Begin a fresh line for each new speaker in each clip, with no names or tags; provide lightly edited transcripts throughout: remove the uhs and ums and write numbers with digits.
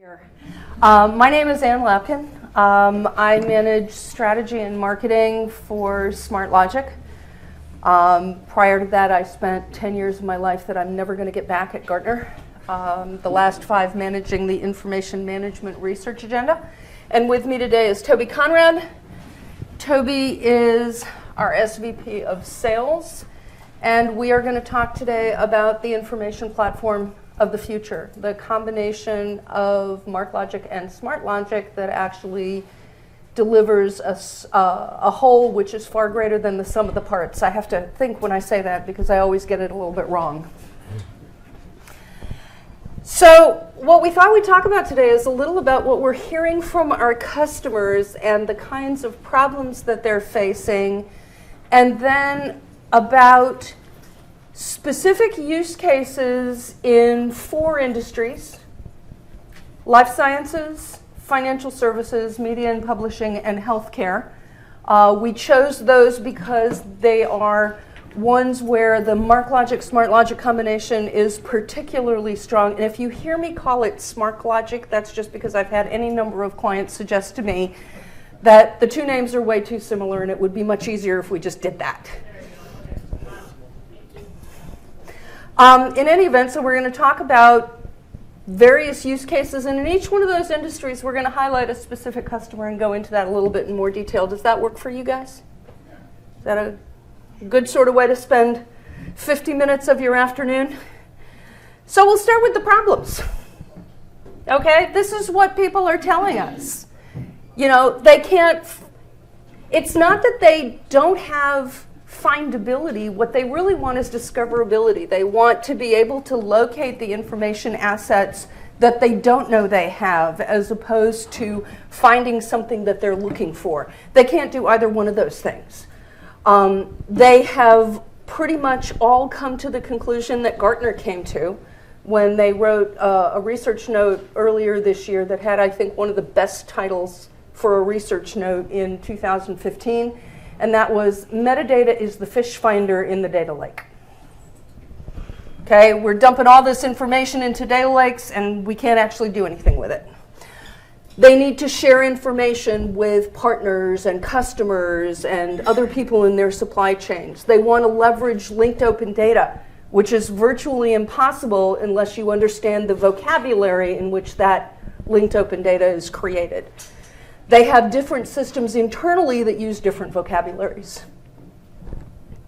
My name is Ann Lapkin. I manage strategy and marketing for Smartlogic. Prior to that, I spent 10 years of my life that I'm never going to get back at Gartner. The last 5 managing the information management research agenda. And with me today is Toby Conrad. Toby is our SVP of sales. And we are going to talk today about the information platform of the future, the combination of MarkLogic and Smartlogic that actually delivers a whole which is far greater than the sum of the parts. I have to think when I say that because I always get it a little bit wrong. So what we thought we'd talk about today is a little about what we're hearing from our customers and the kinds of problems that they're facing, and then about specific use cases in 4 industries: life sciences, financial services, media and publishing, and healthcare. We chose those because they are ones where the MarkLogic-Smartlogic combination is particularly strong. And if you hear me call it SmartLogic, that's just because I've had any number of clients suggest to me that the 2 names are way too similar and it would be much easier if we just did that. In any event, so we're going to talk about various use cases, and in each one of those industries, we're going to highlight a specific customer and go into that a little bit in more detail. Does that work for you guys? Is that a good sort of way to spend 50 minutes of your afternoon? So we'll start with the problems. Okay, this is what people are telling us. You know, they can't, it's not that they don't have findability. What they really want is discoverability. They want to be able to locate the information assets that they don't know they have, as opposed to finding something that they're looking for. They can't do either one of those things. They have pretty much all come to the conclusion that Gartner came to when they wrote a research note earlier this year that had, I think, one of the best titles for a research note in 2015. And that was, metadata is the fish finder in the data lake. Okay, we're dumping all this information into data lakes and we can't actually do anything with it. They need to share information with partners and customers and other people in their supply chains. They want to leverage linked open data, which is virtually impossible unless you understand the vocabulary in which that linked open data is created. They have different systems internally that use different vocabularies.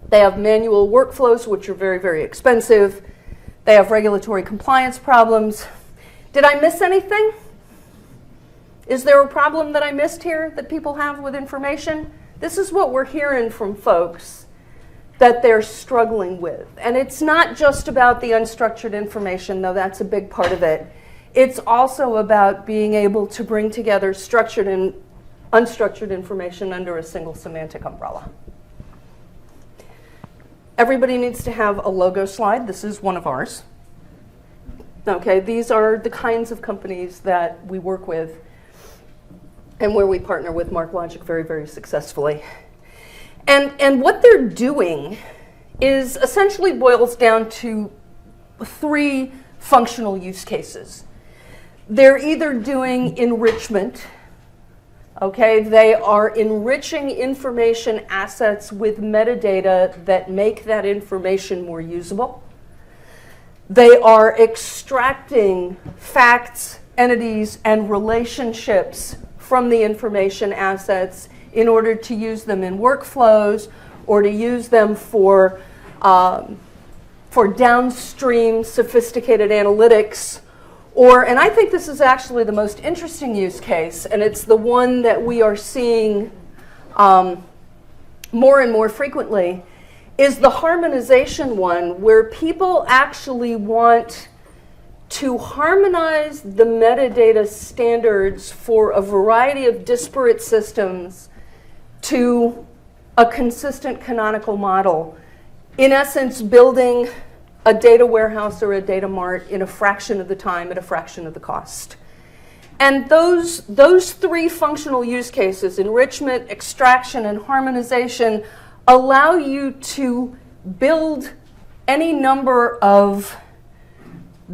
They have manual workflows, which are very, very expensive. They have regulatory compliance problems. Did I miss anything? Is there a problem that I missed here that people have with information? This is what we're hearing from folks that they're struggling with. And it's not just about the unstructured information, though that's a big part of it. It's also about being able to bring together structured and unstructured information under a single semantic umbrella. Everybody needs to have a logo slide. This is one of ours. Okay, these are the kinds of companies that we work with and where we partner with MarkLogic very, very successfully. And what they're doing is essentially boils down to 3 functional use cases. They're either doing enrichment, okay? They are enriching information assets with metadata that make that information more usable. They are extracting facts, entities, and relationships from the information assets in order to use them in workflows or to use them for downstream sophisticated analytics. And I think this is actually the most interesting use case, and it's the one that we are seeing more and more frequently, is the harmonization one, where people actually want to harmonize the metadata standards for a variety of disparate systems to a consistent canonical model. In essence, building a data warehouse or a data mart in a fraction of the time at a fraction of the cost. And those 3 functional use cases, enrichment, extraction, and harmonization, allow you to build any number of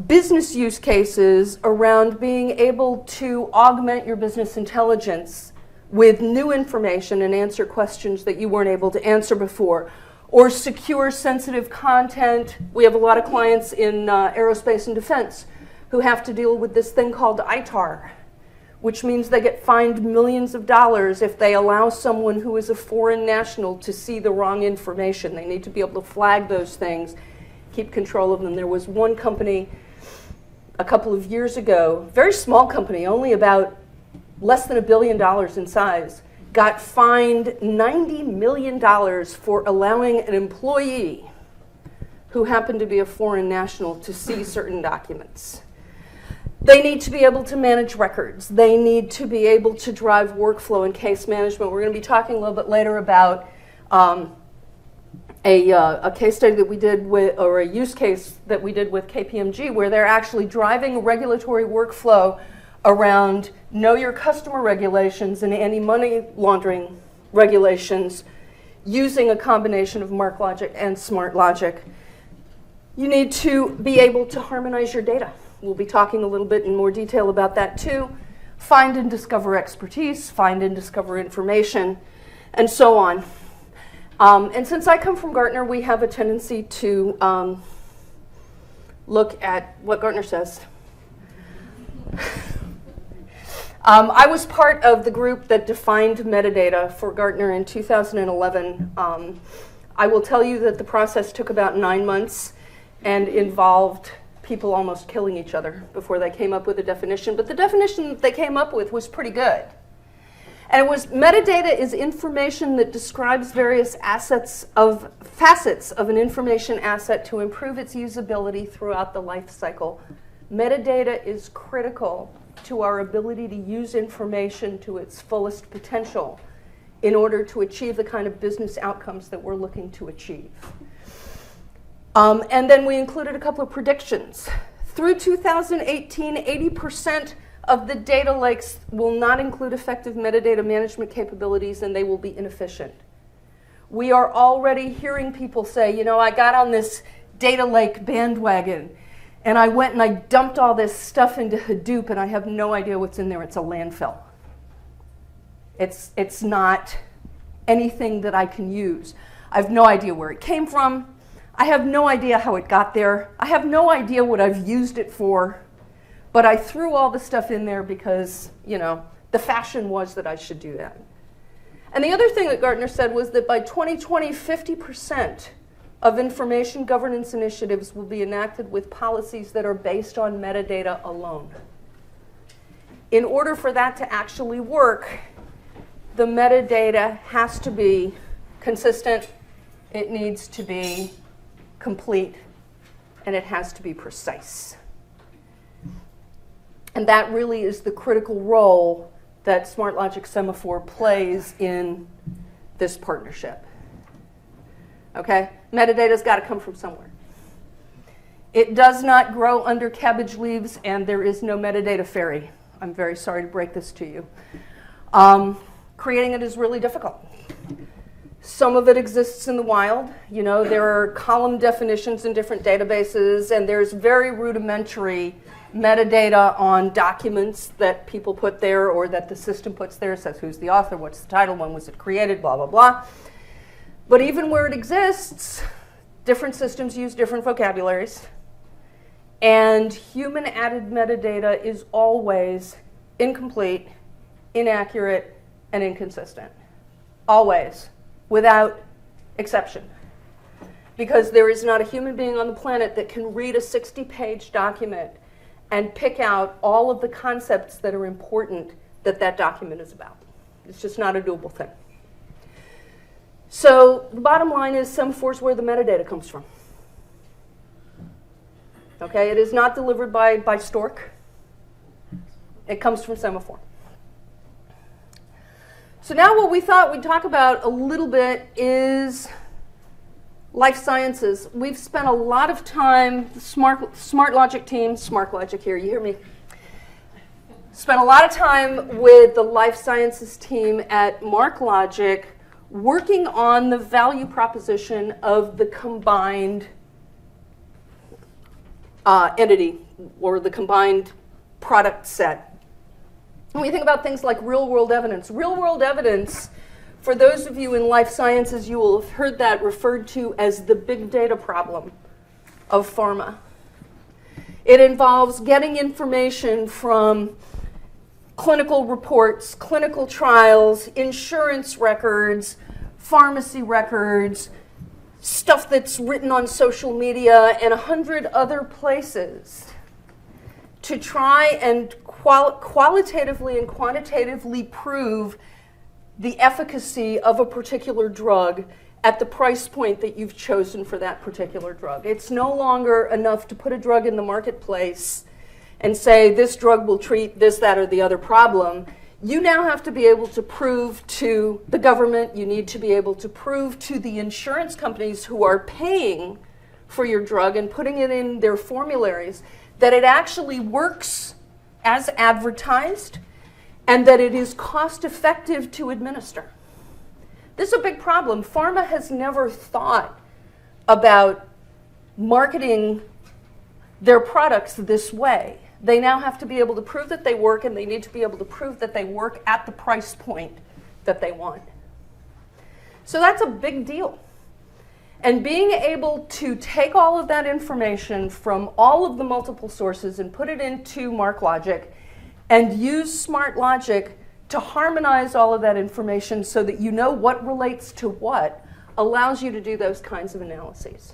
business use cases around being able to augment your business intelligence with new information and answer questions that you weren't able to answer before, or secure sensitive content. We have a lot of clients in aerospace and defense who have to deal with this thing called ITAR, which means they get fined millions of dollars if they allow someone who is a foreign national to see the wrong information. They need to be able to flag those things, keep control of them. There was one company a couple of years ago, very small company, only about less than $1 billion in size, got fined $90 million for allowing an employee who happened to be a foreign national to see certain documents. They need to be able to manage records. They need to be able to drive workflow and case management. We're going to be talking a little bit later about a case study that we did with, or a use case that we did with KPMG, where they're actually driving a regulatory workflow around know your customer regulations and anti-money laundering regulations using a combination of MarkLogic and Smartlogic. You need to be able to harmonize your data. We'll be talking a little bit in more detail about that too. Find and discover expertise, find and discover information, and so on. And since I come from Gartner, we have a tendency to look at what Gartner says. I was part of the group that defined metadata for Gartner in 2011. I will tell you that the process took about 9 months and involved people almost killing each other before they came up with a definition. But the definition that they came up with was pretty good. And it was, metadata is information that describes various facets of an information asset to improve its usability throughout the life cycle. Metadata is critical to our ability to use information to its fullest potential in order to achieve the kind of business outcomes that we're looking to achieve. And then we included a couple of predictions. Through 2018, 80% of the data lakes will not include effective metadata management capabilities, and they will be inefficient. We are already hearing people say, you know, I got on this data lake bandwagon, and I went and I dumped all this stuff into Hadoop, and I have no idea what's in there. It's a landfill. It's not anything that I can use. I have no idea where it came from. I have no idea how it got there. I have no idea what I've used it for. But I threw all the stuff in there because, you know, the fashion was that I should do that. And the other thing that Gartner said was that by 2020, 50% of information governance initiatives will be enacted with policies that are based on metadata alone. In order for that to actually work, the metadata has to be consistent, it needs to be complete, and it has to be precise. And that really is the critical role that Smartlogic Semaphore plays in this partnership. Okay? Metadata's got to come from somewhere. It does not grow under cabbage leaves, and there is no metadata fairy. I'm very sorry to break this to you. Creating it is really difficult. Some of it exists in the wild. You know, there are column definitions in different databases, and there's very rudimentary metadata on documents that people put there or that the system puts there. It says who's the author, what's the title, when was it created, blah, blah, blah. But even where it exists, different systems use different vocabularies. And human-added metadata is always incomplete, inaccurate, and inconsistent. Always. Without exception. Because there is not a human being on the planet that can read a 60-page document and pick out all of the concepts that are important that that document is about. It's just not a doable thing. So the bottom line is Semaphore's where the metadata comes from. Okay, it is not delivered by Stork. It comes from Semaphore. So now what we thought we'd talk about a little bit is life sciences. We've spent a lot of time, the Smartlogic team, SmartLogic here, you hear me? Spent a lot of time with the life sciences team at MarkLogic working on the value proposition of the combined entity or the combined product set. When we think about things like real-world evidence, for those of you in life sciences, you will have heard that referred to as the big data problem of pharma. It involves getting information from clinical reports, clinical trials, insurance records, pharmacy records, stuff that's written on social media, and 100 other places to try and qualitatively and quantitatively prove the efficacy of a particular drug at the price point that you've chosen for that particular drug. It's no longer enough to put a drug in the marketplace and say this drug will treat this, that, or the other problem. You now have to be able to prove to the government, you need to be able to prove to the insurance companies who are paying for your drug and putting it in their formularies that it actually works as advertised and that it is cost effective to administer. This is a big problem. Pharma has never thought about marketing their products this way. They now have to be able to prove that they work, and they need to be able to prove that they work at the price point that they want. So that's a big deal. And being able to take all of that information from all of the multiple sources and put it into MarkLogic and use Smartlogic to harmonize all of that information so that you know what relates to what allows you to do those kinds of analyses.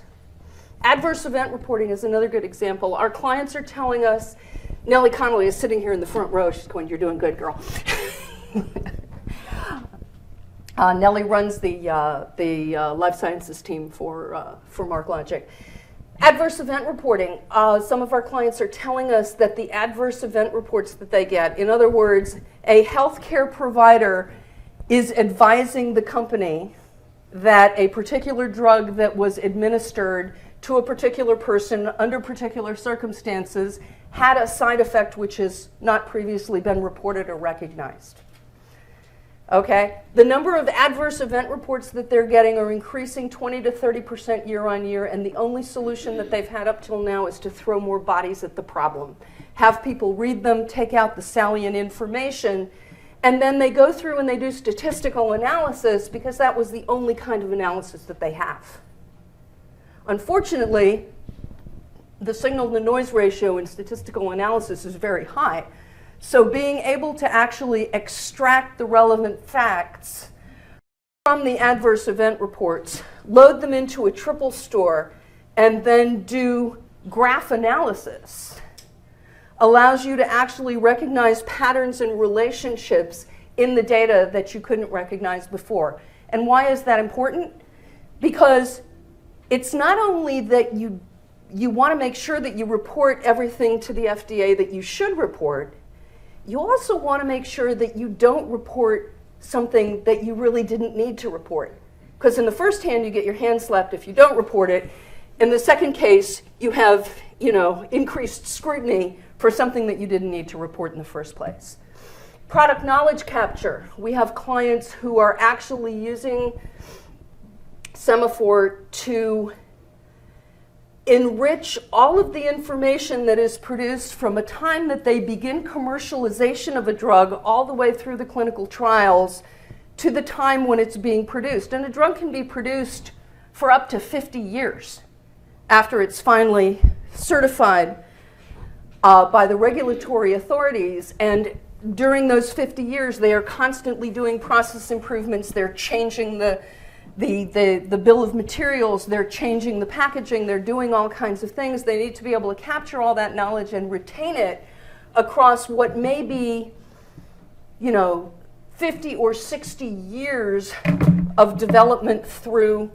Adverse event reporting is another good example. Our clients are telling us, Nellie Connolly is sitting here in the front row. She's going, "You're doing good, girl." Nellie runs the life sciences team for MarkLogic. Adverse event reporting. Some of our clients are telling us that the adverse event reports that they get, in other words, a healthcare provider is advising the company that a particular drug that was administered to a particular person under particular circumstances had a side effect which has not previously been reported or recognized. Okay? The number of adverse event reports that they're getting are increasing 20 to 30% year on year, and the only solution that they've had up till now is to throw more bodies at the problem. Have people read them, take out the salient information, and then they go through and they do statistical analysis because that was the only kind of analysis that they have. Unfortunately, the signal-to-noise ratio in statistical analysis is very high. So being able to actually extract the relevant facts from the adverse event reports, load them into a triple store, and then do graph analysis allows you to actually recognize patterns and relationships in the data that you couldn't recognize before. And why is that important? Because it's not only that you want to make sure that you report everything to the FDA that you should report, you also want to make sure that you don't report something that you really didn't need to report. Because in the first hand, you get your hand slapped if you don't report it. In the second case, you have, increased scrutiny for something that you didn't need to report in the first place. Product knowledge capture. We have clients who are actually using Semaphore to enrich all of the information that is produced from a time that they begin commercialization of a drug all the way through the clinical trials to the time when it's being produced. And a drug can be produced for up to 50 years after it's finally certified by the regulatory authorities. And during those 50 years, they are constantly doing process improvements. They're changing the bill of materials, they're changing the packaging, they're doing all kinds of things. They need to be able to capture all that knowledge and retain it across what may be, 50 or 60 years of development through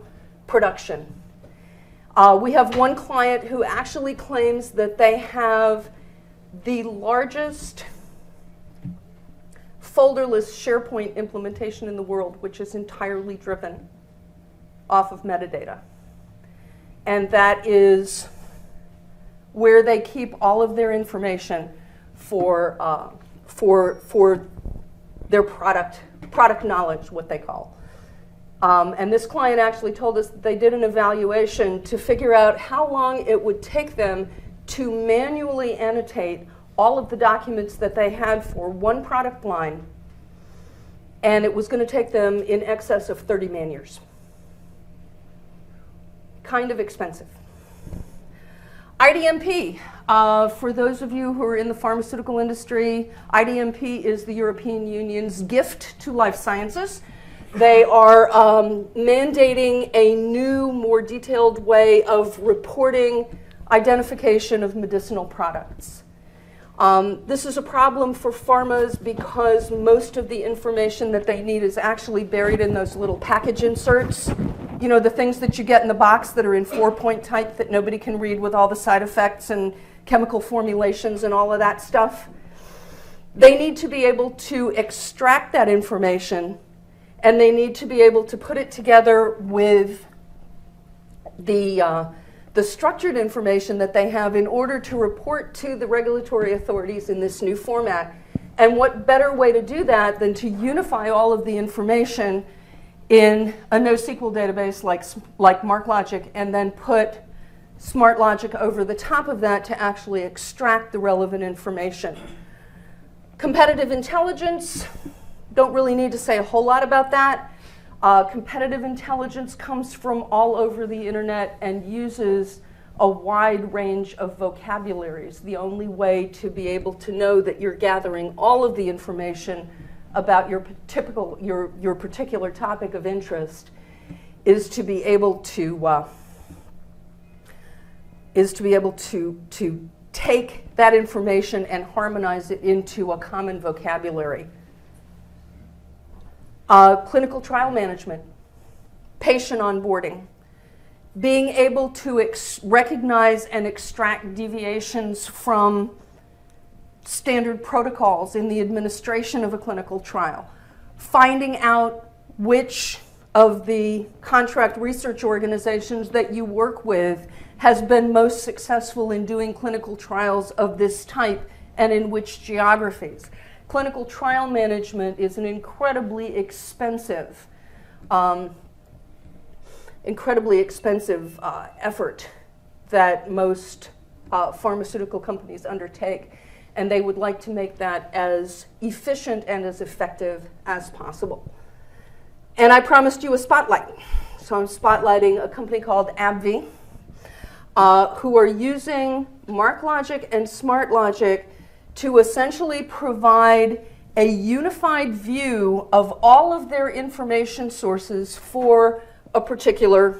production. We have one client who actually claims that they have the largest folderless SharePoint implementation in the world, which is entirely driven off of metadata. And that is where they keep all of their information for their product knowledge, what they call. And this client actually told us that they did an evaluation to figure out how long it would take them to manually annotate all of the documents that they had for one product line, and it was going to take them in excess of 30 man-years. Kind of expensive. IDMP, for those of you who are in the pharmaceutical industry, IDMP is the European Union's gift to life sciences. They are mandating a new, more detailed way of reporting identification of medicinal products. This is a problem for pharmas because most of the information that they need is actually buried in those little package inserts. You know, the things that you get in the box that are in 4-point type that nobody can read with all the side effects and chemical formulations and all of that stuff. They need to be able to extract that information, and they need to be able to put it together with the structured information that they have in order to report to the regulatory authorities in this new format. And what better way to do that than to unify all of the information in a NoSQL database like MarkLogic, and then put Smartlogic over the top of that to actually extract the relevant information. Competitive intelligence, don't really need to say a whole lot about that. Competitive intelligence comes from all over the internet and uses a wide range of vocabularies. The only way to be able to know that you're gathering all of the information about your particular topic of interest is to be able to take that information and harmonize it into a common vocabulary. Clinical trial management, patient onboarding, being able to recognize and extract deviations from standard protocols in the administration of a clinical trial, finding out which of the contract research organizations that you work with has been most successful in doing clinical trials of this type and in which geographies. Clinical trial management is an incredibly expensive effort that most pharmaceutical companies undertake, and they would like to make that as efficient and as effective as possible. And I promised you a spotlight. So I'm spotlighting a company called AbbVie, who are using MarkLogic and Smartlogic to essentially provide a unified view of all of their information sources for a particular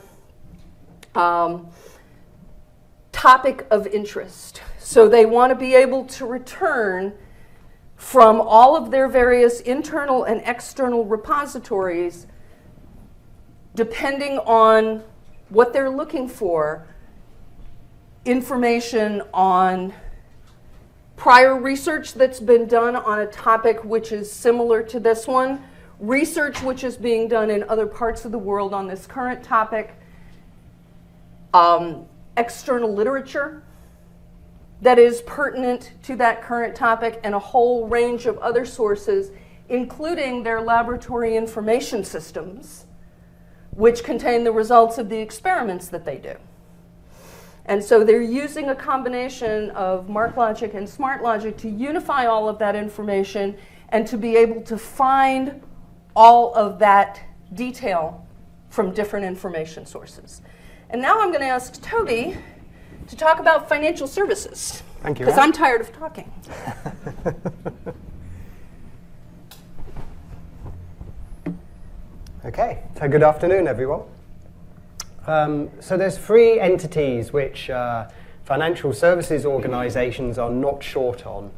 topic of interest. So they want to be able to return from all of their various internal and external repositories, depending on what they're looking for, information on prior research that's been done on a topic which is similar to this one, research which is being done in other parts of the world on this current topic, external literature that is pertinent to that current topic, and a whole range of other sources, including their laboratory information systems, which contain the results of the experiments that they do. And so they're using a combination of MarkLogic and Smartlogic to unify all of that information and to be able to find all of that detail from different information sources. And now I'm going to ask Toby to talk about financial services.
Thank you.
Because I'm tired of talking.
Okay, so good afternoon, everyone. So there's three entities which financial services organizations are not short on.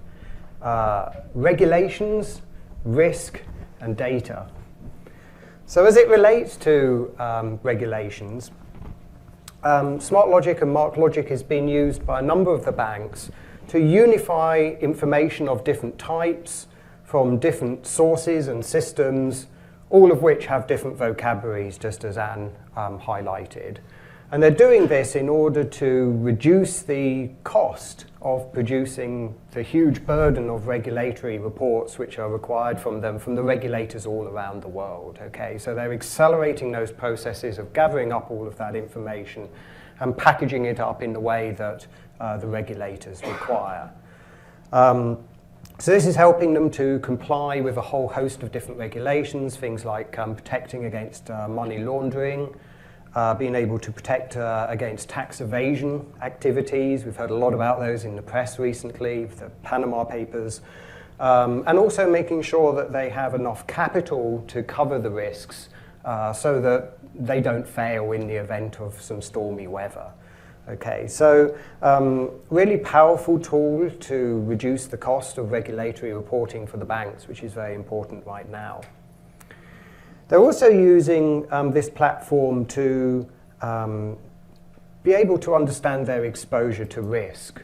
Regulations, risk, and data. So as it relates to regulations, Smartlogic and MarkLogic has been used by a number of the banks to unify information of different types from different sources and systems, all of which have different vocabularies, just as Anne highlighted. And they're doing this in order to reduce the cost of producing the huge burden of regulatory reports which are required from them, from the regulators all around the world. Okay, so they're accelerating those processes of gathering up all of that information and packaging it up in the way that the regulators require. So this is helping them to comply with a whole host of different regulations, things like protecting against money laundering, being able to protect against tax evasion activities. We've heard a lot about those in the press recently, with the Panama Papers, and also making sure that they have enough capital to cover the risks so that they don't fail in the event of some stormy weather. Okay, so really powerful tool to reduce the cost of regulatory reporting for the banks, which is very important right now. They're also using this platform to be able to understand their exposure to risk.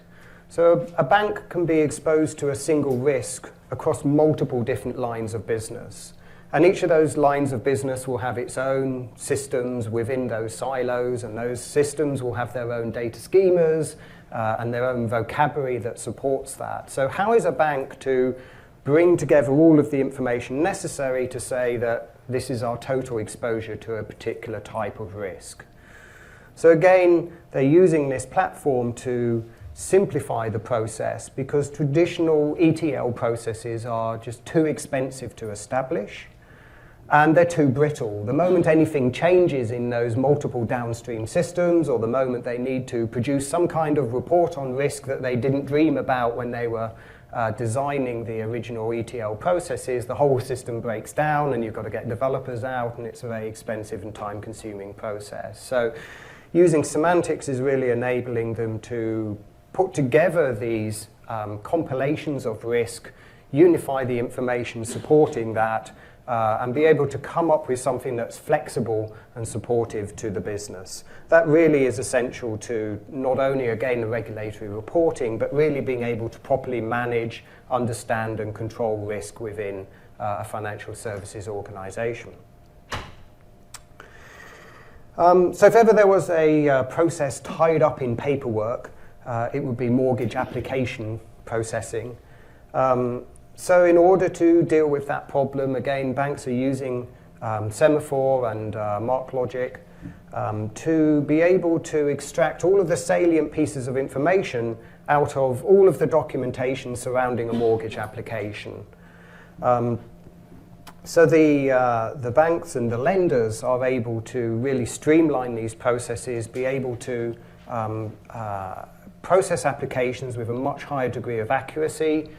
So a bank can be exposed to a single risk across multiple different lines of business. And each of those lines of business will have its own systems within those silos, and those systems will have their own data schemas and their own vocabulary that supports that. So how is a bank to bring together all of the information necessary to say that this is our total exposure to a particular type of risk? So again, they're using this platform to simplify the process because traditional ETL processes are just too expensive to establish. And they're too brittle. The moment anything changes in those multiple downstream systems, or the moment they need to produce some kind of report on risk that they didn't dream about when they were designing the original ETL processes, the whole system breaks down and you've got to get developers out, and it's a very expensive and time-consuming process. So using semantics is really enabling them to put together these compilations of risk, unify the information supporting that, and be able to come up with something that's flexible and supportive to the business. That really is essential to not only, again, the regulatory reporting, but really being able to properly manage, understand, and control risk within a financial services organization. So if ever there was a process tied up in paperwork, it would be mortgage application processing. So in order to deal with that problem, again, banks are using Semaphore and MarkLogic to be able to extract all of the salient pieces of information out of all of the documentation surrounding a mortgage application. So the banks and the lenders are able to really streamline these processes, be able to process applications with a much higher degree of accuracy,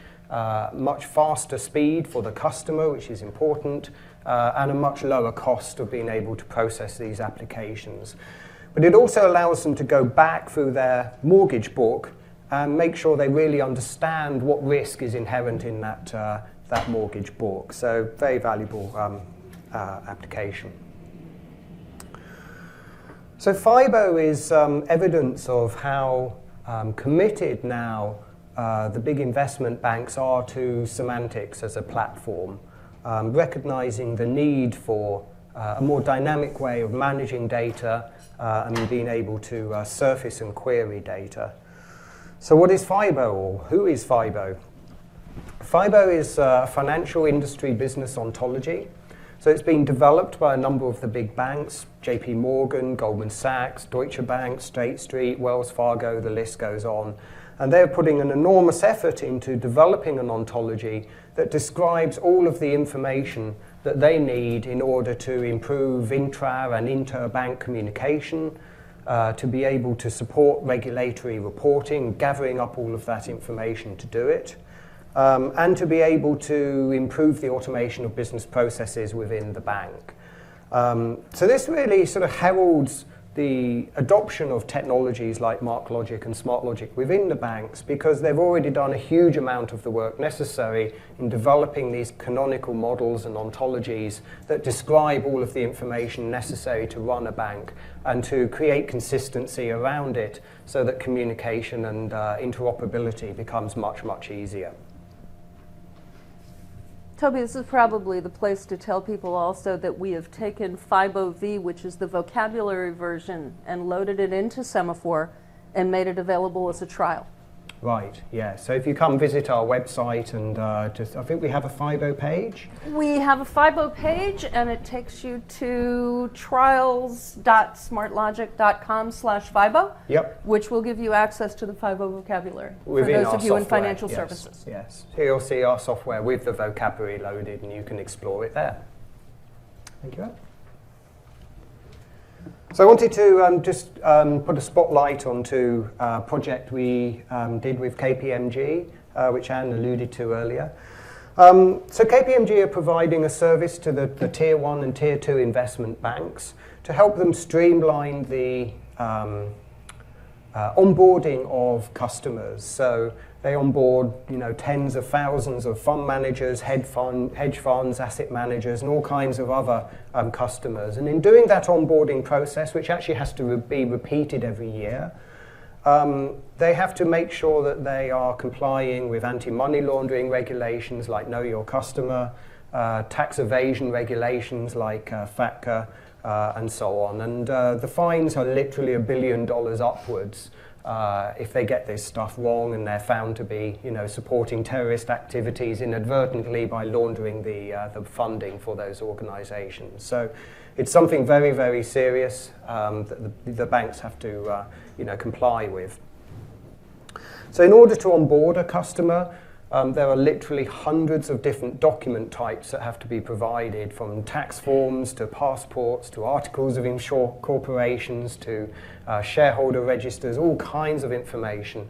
much faster speed for the customer, which is important, and a much lower cost of being able to process these applications. But it also allows them to go back through their mortgage book and make sure they really understand what risk is inherent in that mortgage book. So very valuable application. So FIBO is evidence of how committed now the big investment banks are to semantics as a platform, recognizing the need for a more dynamic way of managing data and being able to surface and query data. So what is FIBO, or who is FIBO? FIBO is a financial industry business ontology. So it's been developed by a number of the big banks, JP Morgan, Goldman Sachs, Deutsche Bank, State Street, Wells Fargo, the list goes on. And they're putting an enormous effort into developing an ontology that describes all of the information that they need in order to improve intra and interbank communication, to be able to support regulatory reporting, gathering up all of that information to do it, and to be able to improve the automation of business processes within the bank. So this really sort of heralds the adoption of technologies like MarkLogic and Smartlogic within the banks, because they've already done a huge amount of the work necessary in developing these canonical models and ontologies that describe all of the information necessary to run a bank and to create consistency around it so that communication and interoperability becomes much, much easier.
Toby, this is probably the place to tell people also that we have taken FIBO-V, which is the vocabulary version, and loaded it into Semaphore and made it available as a trial.
Right, yeah. So if you come visit our website and I think we have a FIBO page.
We have a FIBO page, and it takes you to trials.smartlogic.com/FIBO,
Yep.
which will give you access to the FIBO vocabulary
Within
for those
our
of you in
software,
financial
yes,
services.
Yes. Here you'll see our software with the vocabulary loaded, and you can explore it there. Thank you. So I wanted to just put a spotlight onto a project we did with KPMG, which Anne alluded to earlier. So KPMG are providing a service to the Tier 1 and Tier 2 investment banks to help them streamline the onboarding of customers. So they onboard, tens of thousands of fund managers, hedge funds, asset managers, and all kinds of other customers. And in doing that onboarding process, which actually has to be repeated every year, they have to make sure that they are complying with anti-money laundering regulations like Know Your Customer, tax evasion regulations like FATCA, and so on. And the fines are literally $1 billion upwards if they get this stuff wrong and they're found to be, supporting terrorist activities inadvertently by laundering the funding for those organizations. So it's something very, very serious that the banks have to, comply with. So in order to onboard a customer, there are literally hundreds of different document types that have to be provided, from tax forms to passports to articles of incorporations to shareholder registers, all kinds of information.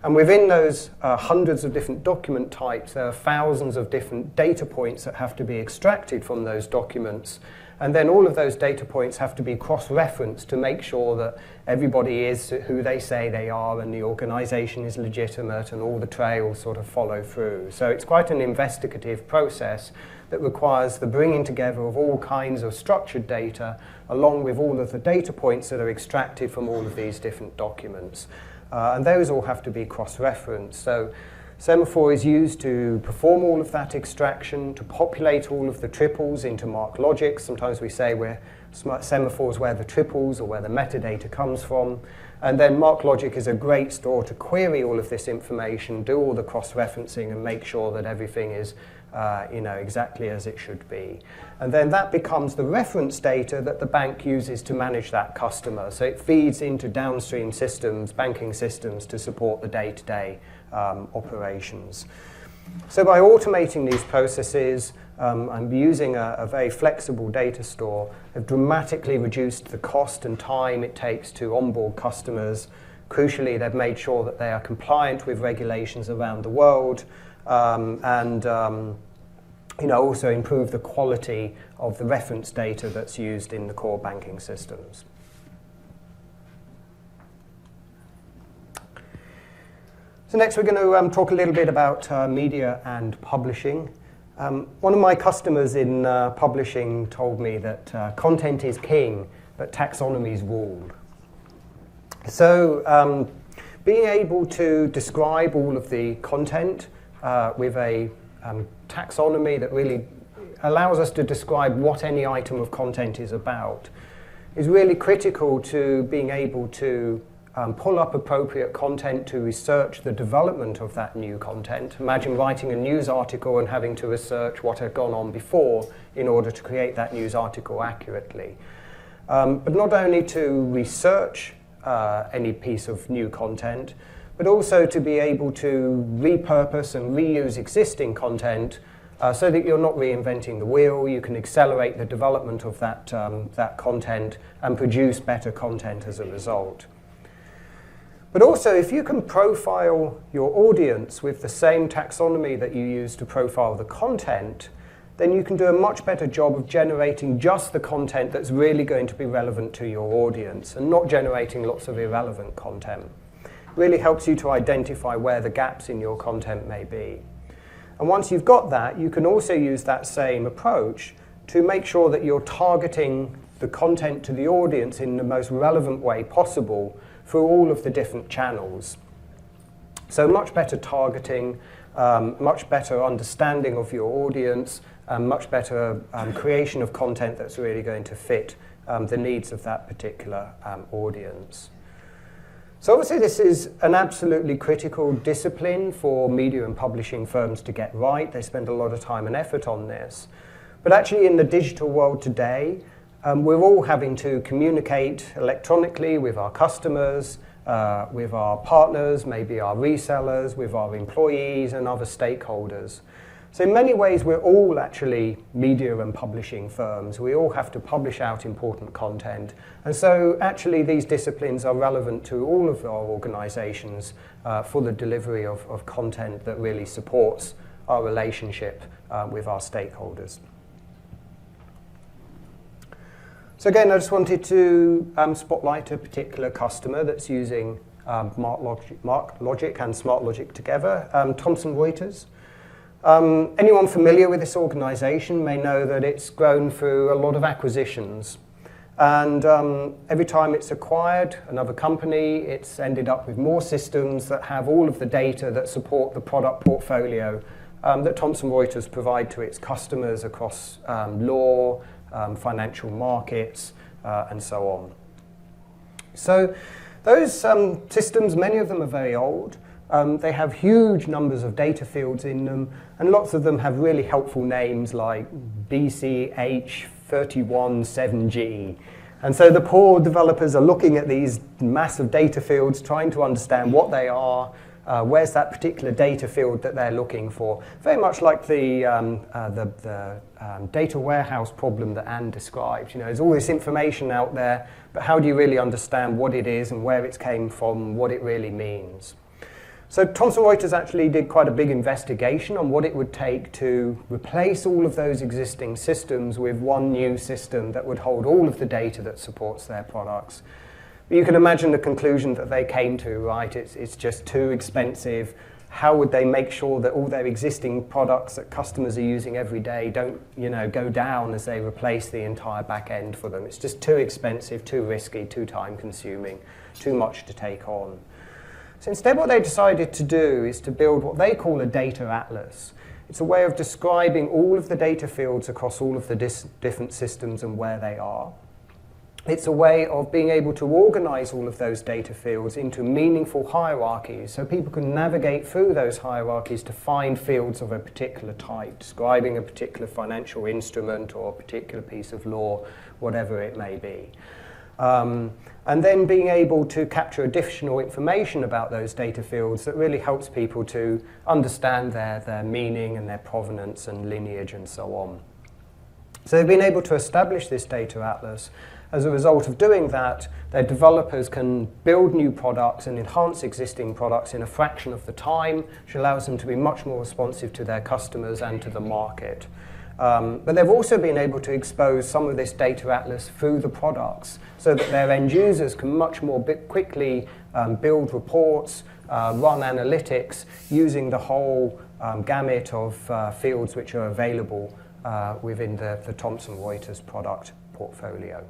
And within those hundreds of different document types, there are thousands of different data points that have to be extracted from those documents. And then all of those data points have to be cross-referenced to make sure that everybody is who they say they are and the organization is legitimate and all the trails sort of follow through. So it's quite an investigative process that requires the bringing together of all kinds of structured data along with all of the data points that are extracted from all of these different documents. And those all have to be cross-referenced. So Semaphore is used to perform all of that extraction, to populate all of the triples into MarkLogic. Sometimes we say Semaphore is where the triples or where the metadata comes from. And then MarkLogic is a great store to query all of this information, do all the cross-referencing, and make sure that everything is exactly as it should be. And then that becomes the reference data that the bank uses to manage that customer. So it feeds into downstream systems, banking systems, to support the day-to-day operations. So by automating these processes and using a very flexible data store, have dramatically reduced the cost and time it takes to onboard customers. Crucially, they've made sure that they are compliant with regulations around the world, and also improve the quality of the reference data that's used in the core banking systems. So next we're going to talk a little bit about media and publishing. One of my customers in publishing told me that content is king, but taxonomies ruled. So being able to describe all of the content with a taxonomy that really allows us to describe what any item of content is about is really critical to being able to pull up appropriate content to research the development of that new content. Imagine writing a news article and having to research what had gone on before in order to create that news article accurately. But not only to research any piece of new content, but also to be able to repurpose and reuse existing content so that you're not reinventing the wheel. You can accelerate the development of that content and produce better content as a result. But also, if you can profile your audience with the same taxonomy that you use to profile the content, then you can do a much better job of generating just the content that's really going to be relevant to your audience and not generating lots of irrelevant content. It really helps you to identify where the gaps in your content may be. And once you've got that, you can also use that same approach to make sure that you're targeting the content to the audience in the most relevant way possible through all of the different channels. So much better targeting, much better understanding of your audience, and much better creation of content that's really going to fit the needs of that particular audience. So obviously this is an absolutely critical discipline for media and publishing firms to get right. They spend a lot of time and effort on this. But actually in the digital world today, we're all having to communicate electronically with our customers, with our partners, maybe our resellers, with our employees and other stakeholders. So in many ways, we're all actually media and publishing firms. We all have to publish out important content. And so actually these disciplines are relevant to all of our organizations for the delivery of content that really supports our relationship with our stakeholders. So again, I just wanted to spotlight a particular customer that's using MarkLogic and Smartlogic together, Thomson Reuters. Anyone familiar with this organization may know that it's grown through a lot of acquisitions. And every time it's acquired another company, it's ended up with more systems that have all of the data that support the product portfolio that Thomson Reuters provide to its customers across law, financial markets, and so on. So those systems, many of them are very old. They have huge numbers of data fields in them, and lots of them have really helpful names like BCH317G. And so the poor developers are looking at these massive data fields, trying to understand what they are, where's that particular data field that they're looking for. Very much like the data warehouse problem that Anne described. You know, there's all this information out there, but how do you really understand what it is and where it came from, what it really means? So Thomson Reuters actually did quite a big investigation on what it would take to replace all of those existing systems with one new system that would hold all of the data that supports their products. But you can imagine the conclusion that they came to, right? It's just too expensive. How would they make sure that all their existing products that customers are using every day don't, go down as they replace the entire back end for them? It's just too expensive, too risky, too time consuming, too much to take on. So instead what they decided to do is to build what they call a data atlas. It's a way of describing all of the data fields across all of the different systems and where they are. It's a way of being able to organize all of those data fields into meaningful hierarchies so people can navigate through those hierarchies to find fields of a particular type, describing a particular financial instrument or a particular piece of law, whatever it may be. And then being able to capture additional information about those data fields that really helps people to understand their meaning and their provenance and lineage and so on. So they've been able to establish this data atlas. As a result of doing that, their developers can build new products and enhance existing products in a fraction of the time, which allows them to be much more responsive to their customers and to the market. But they've also been able to expose some of this data atlas through the products so that their end users can much more quickly build reports, run analytics using the whole gamut of fields which are available within the Thomson Reuters product portfolio.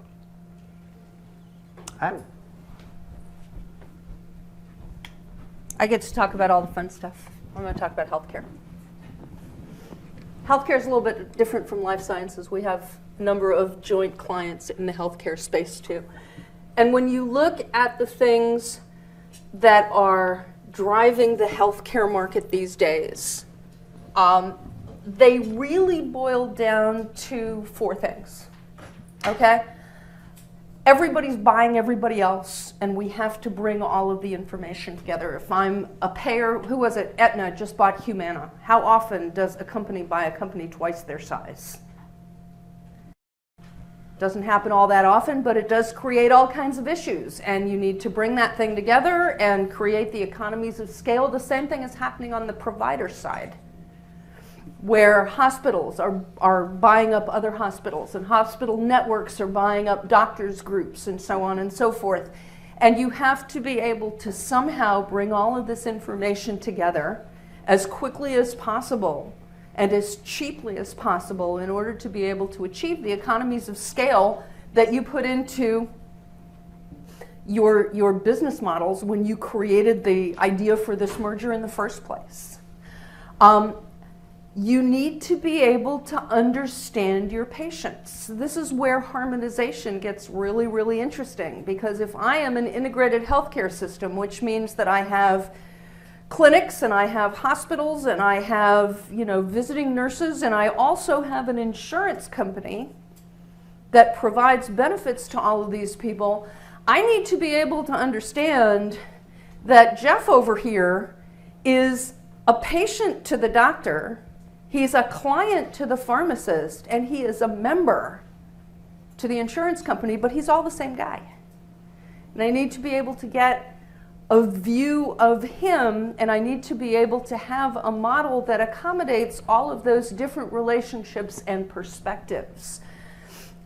Anne?
I get to talk about all the fun stuff. I'm going to talk about healthcare. Healthcare is a little bit different from life sciences. We have a number of joint clients in the healthcare space too. And when you look at the things that are driving the healthcare market these days, they really boil down to four things, okay? Everybody's buying everybody else, and we have to bring all of the information together. If I'm a payer, who was it? Aetna just bought Humana. How often does a company buy a company twice their size? Doesn't happen all that often, but it does create all kinds of issues, and you need to bring that thing together and create the economies of scale. The same thing is happening on the provider side, where hospitals are buying up other hospitals, and hospital networks are buying up doctors' groups, and so on and so forth. And you have to be able to somehow bring all of this information together as quickly as possible and as cheaply as possible in order to be able to achieve the economies of scale that you put into your business models when you created the idea for this merger in the first place. You need to be able to understand your patients. This is where harmonization gets really, really interesting, because if I am an integrated healthcare system, which means that I have clinics and I have hospitals and I have, visiting nurses, and I also have an insurance company that provides benefits to all of these people, I need to be able to understand that Jeff over here is a patient to the doctor, he's a client to the pharmacist, and he is a member to the insurance company, but he's all the same guy. And I need to be able to get a view of him, and I need to be able to have a model that accommodates all of those different relationships and perspectives.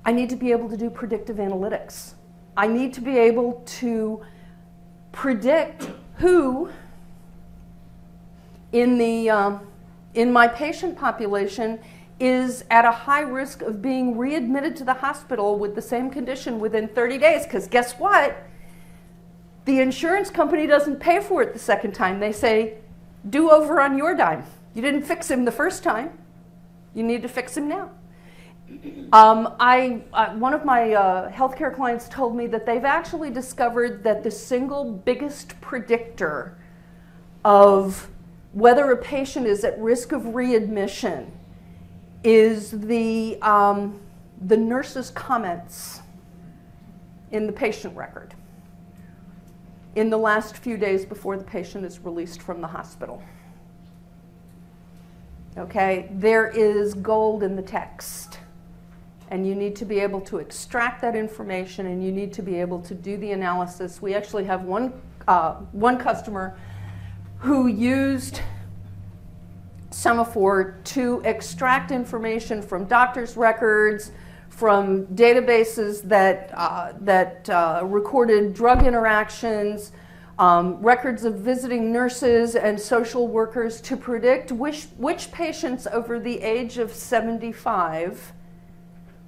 I need to be able to do predictive analytics. I need to be able to predict who in my patient population is at a high risk of being readmitted to the hospital with the same condition within 30 days. Because guess what? The insurance company doesn't pay for it the second time. They say, do over on your dime. You didn't fix him the first time. You need to fix him now. One of my healthcare clients told me that they've actually discovered that the single biggest predictor of whether a patient is at risk of readmission is the nurse's comments in the patient record in the last few days before the patient is released from the hospital. Okay, there is gold in the text, and you need to be able to extract that information, and you need to be able to do the analysis. We actually have one customer who used Semaphore to extract information from doctors' records, from databases that recorded drug interactions, records of visiting nurses and social workers, to predict which patients over the age of 75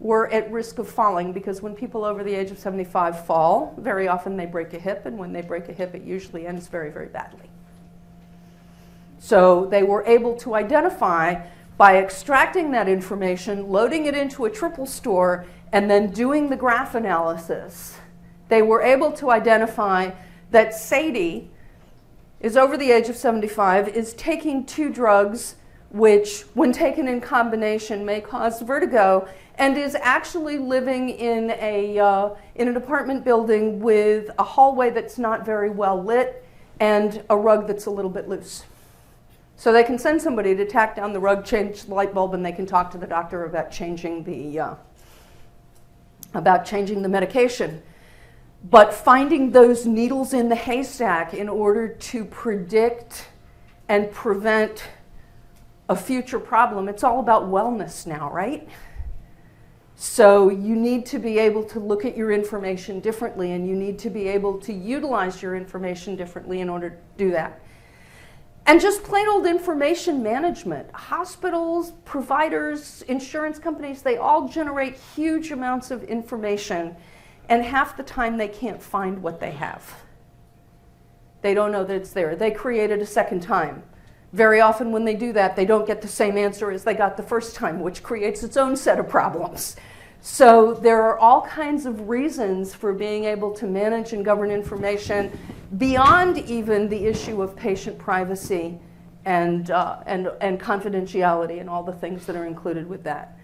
were at risk of falling, because when people over the age of 75 fall, very often they break a hip, and when they break a hip, it usually ends very, very badly. So they were able to identify, by extracting that information, loading it into a triple store, and then doing the graph analysis, they were able to identify that Sadie is over the age of 75, is taking 2 drugs which, when taken in combination, may cause vertigo, and is actually living in an apartment building with a hallway that's not very well lit and a rug that's a little bit loose. So they can send somebody to tack down the rug, change the light bulb, and they can talk to the doctor about changing the medication. But finding those needles in the haystack in order to predict and prevent a future problem, it's all about wellness now, right? So you need to be able to look at your information differently, and you need to be able to utilize your information differently in order to do that. And just plain old information management. Hospitals, providers, insurance companies, they all generate huge amounts of information, and half the time they can't find what they have. They don't know that it's there. They create it a second time. Very often when they do that, they don't get the same answer as they got the first time, which creates its own set of problems. So there are all kinds of reasons for being able to manage and govern information beyond even the issue of patient privacy and confidentiality and all the things that are included with that.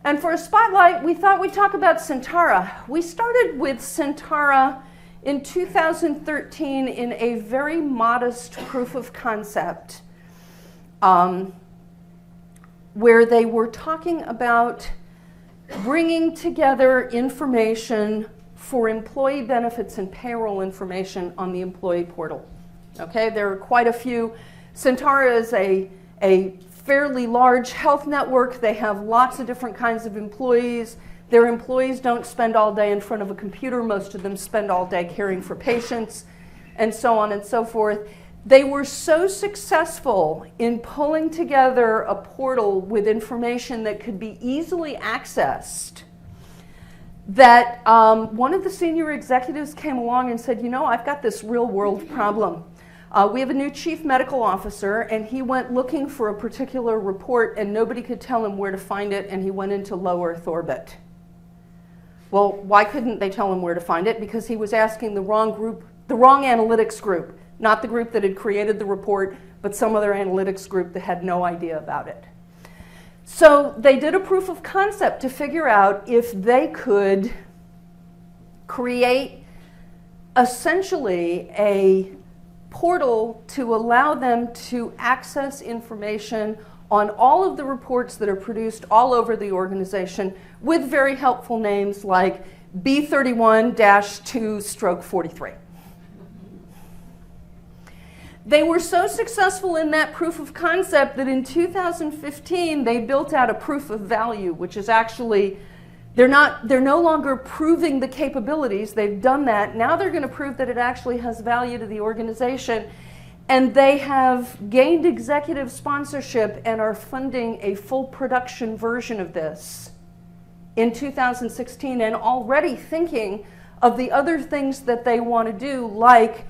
And for a spotlight, we thought we'd talk about Centara. We started with Centara in 2013 in a very modest proof of concept where they were talking about bringing together information for employee benefits and payroll information on the employee portal. Okay, there are quite a few. Centara is a fairly large health network. They have lots of different kinds of employees. Their employees don't spend all day in front of a computer. Most of them spend all day caring for patients, and so on and so forth. They were so successful in pulling together a portal with information that could be easily accessed that one of the senior executives came along and said, you know, I've got this real world problem. We have a new chief medical officer, and he went looking for a particular report, and nobody could tell him where to find it, and he went into low Earth orbit. Well, why couldn't they tell him where to find it? Because he was asking the wrong group, the wrong analytics group, not the group that had created the report, but some other analytics group that had no idea about it. So they did a proof of concept to figure out if they could create essentially a portal to allow them to access information on all of the reports that are produced all over the organization with very helpful names like B31-2/43. They were so successful in that proof of concept that in 2015 they built out a proof of value, which is actually, they're no longer proving the capabilities. They've done that. Now they're going to prove that it actually has value to the organization. And they have gained executive sponsorship and are funding a full production version of this in 2016, and already thinking of the other things that they want to do, like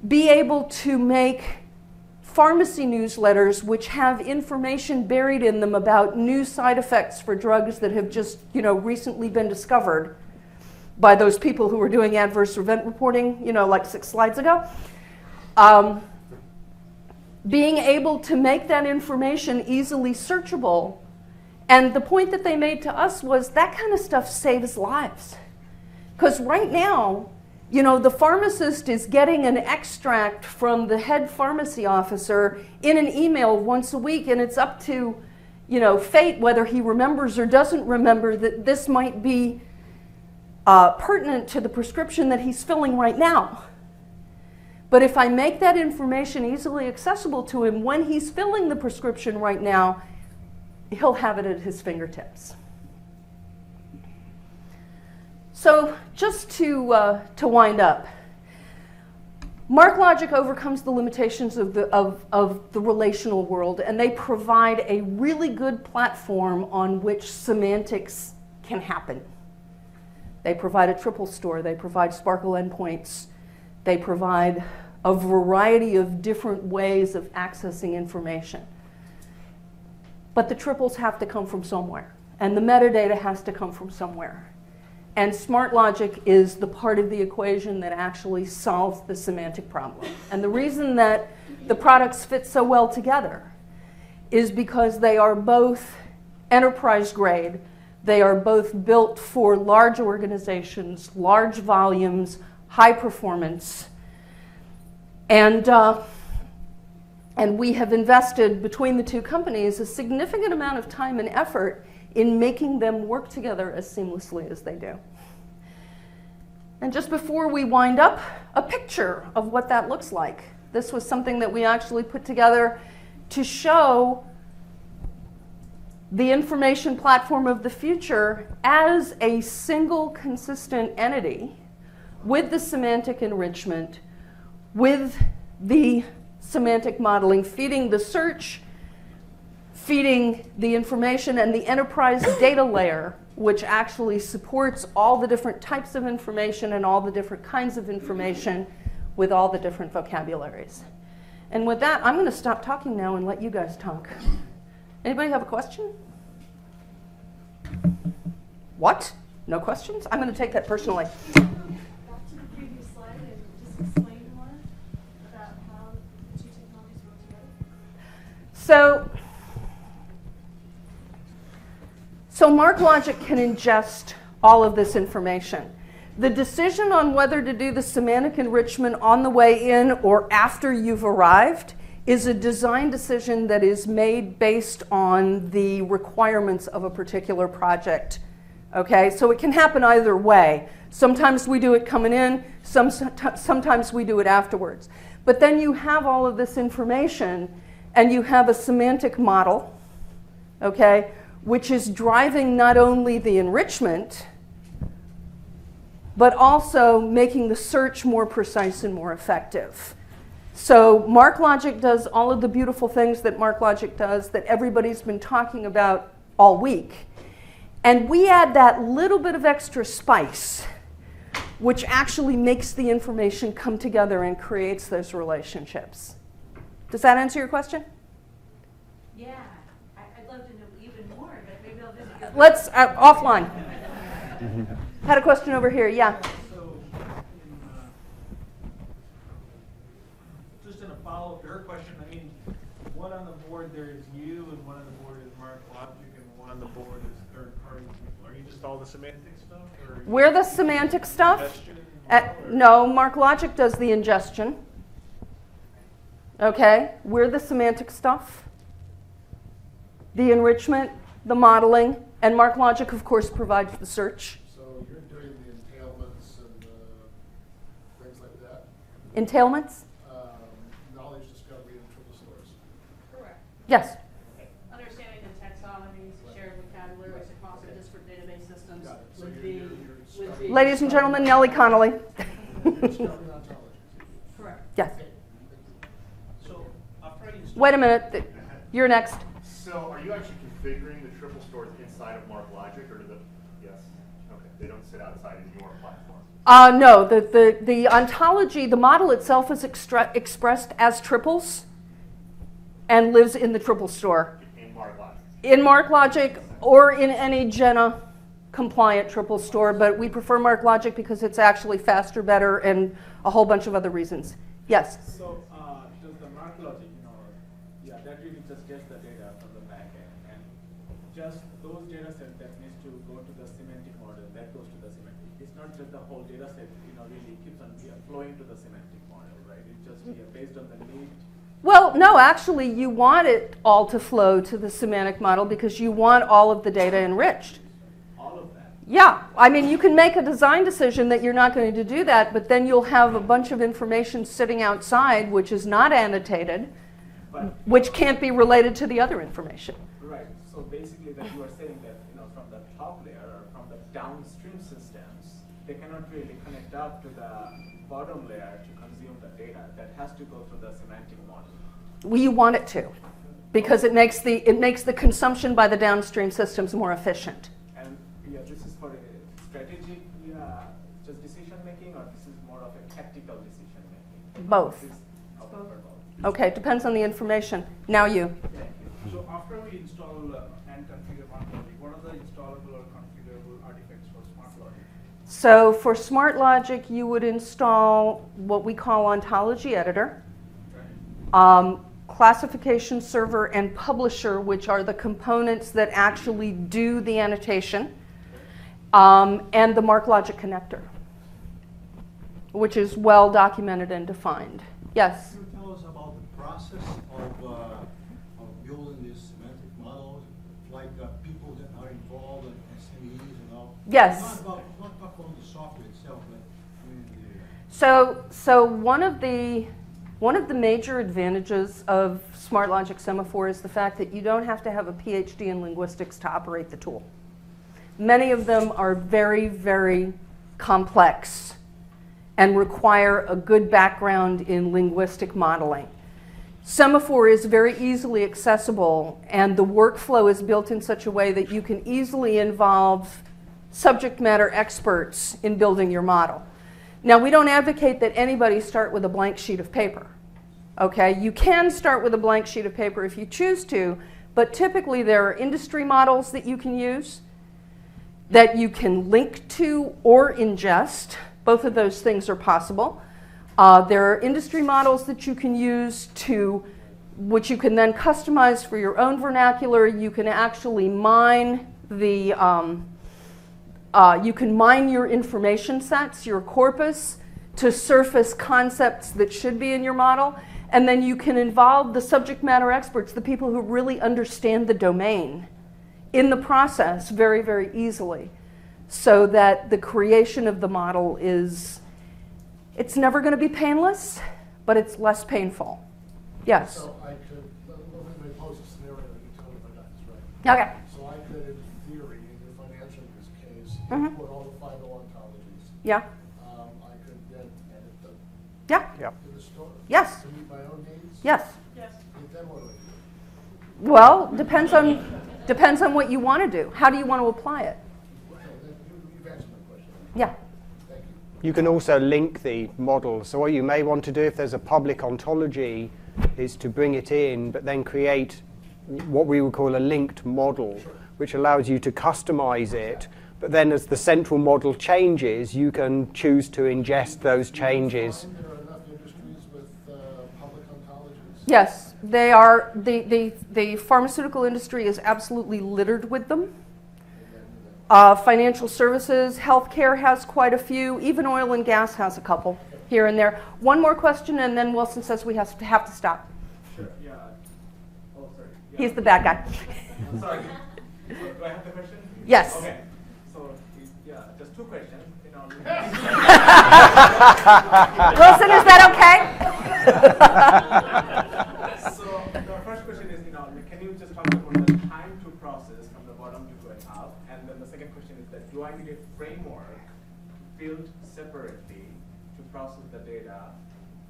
be able to make pharmacy newsletters which have information buried in them about new side effects for drugs that have just, recently been discovered by those people who were doing adverse event reporting, like 6 slides ago. Being able to make that information easily searchable. And the point that they made to us was that kind of stuff saves lives. Because right now, the pharmacist is getting an extract from the head pharmacy officer in an email once a week, and it's up to, fate whether he remembers or doesn't remember that this might be pertinent to the prescription that he's filling right now. But if I make that information easily accessible to him when he's filling the prescription right now, he'll have it at his fingertips. So just to wind up, MarkLogic overcomes the limitations of the relational world, and they provide a really good platform on which semantics can happen. They provide a triple store, they provide Sparkle endpoints, they provide a variety of different ways of accessing information. But the triples have to come from somewhere, and the metadata has to come from somewhere. And Smartlogic is the part of the equation that actually solves the semantic problem. And the reason that the products fit so well together is because they are both enterprise grade, they are both built for large organizations, large volumes, high performance. And we have invested between the two companies a significant amount of time and effort in making them work together as seamlessly as they do. And just before we wind up, a picture of what that looks like. This was something that we actually put together to show the information platform of the future as a single consistent entity with the semantic enrichment, with the semantic modeling, feeding the search, feeding the information, and the enterprise data layer, which actually supports all the different types of information and all the different kinds of information with all the different vocabularies. And with that, I'm going to stop talking now and let you guys talk. Anybody have a question? What? No questions? I'm going to take that personally.
Back to the previous slide and just explain more about how the two technologies work together.
So MarkLogic can ingest all of this information. The decision on whether to do the semantic enrichment on the way in or after you've arrived is a design decision that is made based on the requirements of a particular project. Okay, so it can happen either way. Sometimes we do it coming in, sometimes we do it afterwards. But then you have all of this information and you have a semantic model, okay, which is driving not only the enrichment, but also making the search more precise and more effective. So MarkLogic does all of the beautiful things that MarkLogic does that everybody's been talking about all week. And we add that little bit of extra spice which actually makes the information come together and creates those relationships. Does that answer your question?
Yeah, I'd love to know even more, but maybe I'll visit you.
Let's, offline. Had a question over here, yeah.
So, just in a follow-up to her question, I mean, one on the board there is you, and one on the board is MarkLogic, and one on the board is third-party people. Are you just all the semantic stuff? Or are you
We're the semantic stuff.
ingestion?
No, MarkLogic does the ingestion. Okay, we're the semantic stuff, the enrichment, the modeling, and MarkLogic, of course, provides the search.
So you're doing the entailments and things like that?
Entailments?
Knowledge discovery in triple stores?
Correct.
Yes.
Understanding the taxonomies, shared vocabularies across the disparate database systems
Got it. So
would
you're
be.
Ladies and gentlemen, Nellie Connolly.
discovery ontology.
Correct.
Yes.
So, after I install
Wait a minute. You're next.
So are you actually configuring the triple stores inside of MarkLogic, or do the, yes, okay, they don't sit outside of your platform?
No, the ontology, the model itself is expressed as triples and lives in the triple store.
In MarkLogic?
In MarkLogic or in any Jenna compliant triple store, but we prefer MarkLogic because it's actually faster, better, and a whole bunch of other reasons. Yes?
So, does the MarkLogic, that really just gets the data from the back end, and just those data sets that needs to go to the semantic model, that goes to the semantic. It's not just the whole data set, really keeps on flowing to the semantic model, right? It's just based on the need.
Well, no, actually, you want it all to flow to the semantic model because you want all of the data enriched.
All of that.
Yeah, I mean, you can make a design decision that you're not going to do that, but then you'll have a bunch of information sitting outside which is not annotated, which can't be related to the other information.
Right. So basically, that you are saying that from the top layer or from the downstream systems, they cannot really connect up to the bottom layer to consume the data. That has to go through the semantic model.
Well, you want it to, because it makes the consumption by the downstream systems more efficient.
And this is for a strategic just decision making, or this is more of a tactical decision making?
Both.
This is
Okay, depends on the information. Now you.
So after we install and configure MarkLogic, what are the installable or configurable artifacts for Smartlogic?
So for Smartlogic, you would install what we call ontology editor, classification server, and publisher, which are the components that actually do the annotation, and the MarkLogic connector, which is well documented and defined. Yes?
Can you tell us about the process of building these semantic models, like people that are involved, like SMEs and all?
Yes.
Not about the software itself, but I mean
So one of the major advantages of Smartlogic Semaphore is the fact that you don't have to have a PhD in linguistics to operate the tool. Many of them are very, very complex and require a good background in linguistic modeling. Semaphore is very easily accessible, and the workflow is built in such a way that you can easily involve subject matter experts in building your model. Now, we don't advocate that anybody start with a blank sheet of paper. Okay, you can start with a blank sheet of paper if you choose to, but typically there are industry models that you can use, that you can link to or ingest. Both of those things are possible. There are industry models that you can use which you can then customize for your own vernacular. You can actually mine you can mine your information sets, your corpus, to surface concepts that should be in your model. And then you can involve the subject matter experts, the people who really understand the domain, in the process very, very easily, so that the creation of the model it's never going to be painless, but it's less painful. Yes?
So I could, let me pose a scenario and you tell me if I got this right.
Okay.
So I could, in theory, in your financial use case,
Mhm.
import all the 5 ontologies.
Yeah?
I could then edit them
Yeah?
Yeah.
to the store.
Yes.
To meet my own needs.
Yes.
Yes.
And then what do I do?
Well, depends on what you want to do. How do you want to apply it?
Okay, then you've answered my question.
Yeah.
Thank you.
You can also link the model. So what you may want to do if there's a public ontology is to bring it in, but then create what we would call a linked model, which allows you to customize it. But then as the central model changes, you can choose to ingest those changes.
There are enough industries with public ontologies.
Yes, they are. The pharmaceutical industry is absolutely littered with them. Financial services, healthcare has quite a few. Even oil and gas has a couple here and there. One more question, and then Wilson says we have to stop.
Sure. Yeah. Oh, sorry. Yeah.
He's the bad guy.
Sorry. Do I have the question?
Yes.
Okay. So, yeah, just two questions.
Wilson, is that okay?
So the first question is, can you just talk about the time to process from the bottom to going up? And then the second question is that do I need a framework built separately to process the data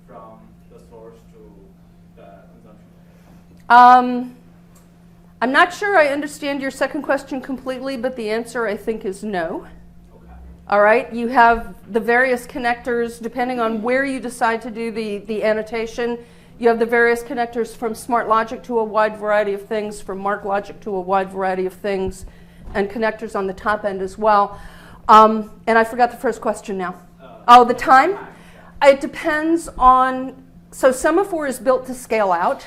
from the source to the consumption?
I'm not sure I understand your second question completely, but the answer I think is no.
Okay.
All right, you have the various connectors depending on where you decide to do the annotation. You have the various connectors from Smartlogic to a wide variety of things, from MarkLogic to a wide variety of things, and connectors on the top end as well. And I forgot the first question now. The time? It depends on, so Semaphore is built to scale out.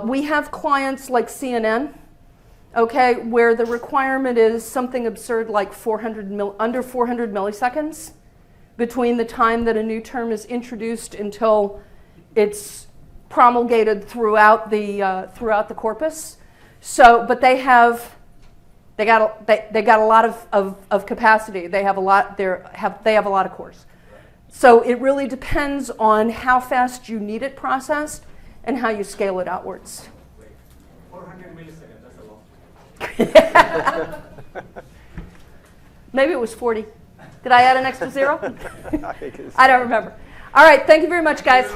We have clients like CNN, okay, where the requirement is something absurd like under 400 milliseconds between the time that a new term is introduced until it's promulgated throughout the corpus. So, but they got a lot of capacity. They have a lot. They have a lot of cores. So it really depends on how fast you need it processed and how you scale it outwards.
Wait, 400 milliseconds, that's a lot.
Maybe it was 40. Did I add an extra zero?
I think it's
I don't remember. All right, thank you very much, guys.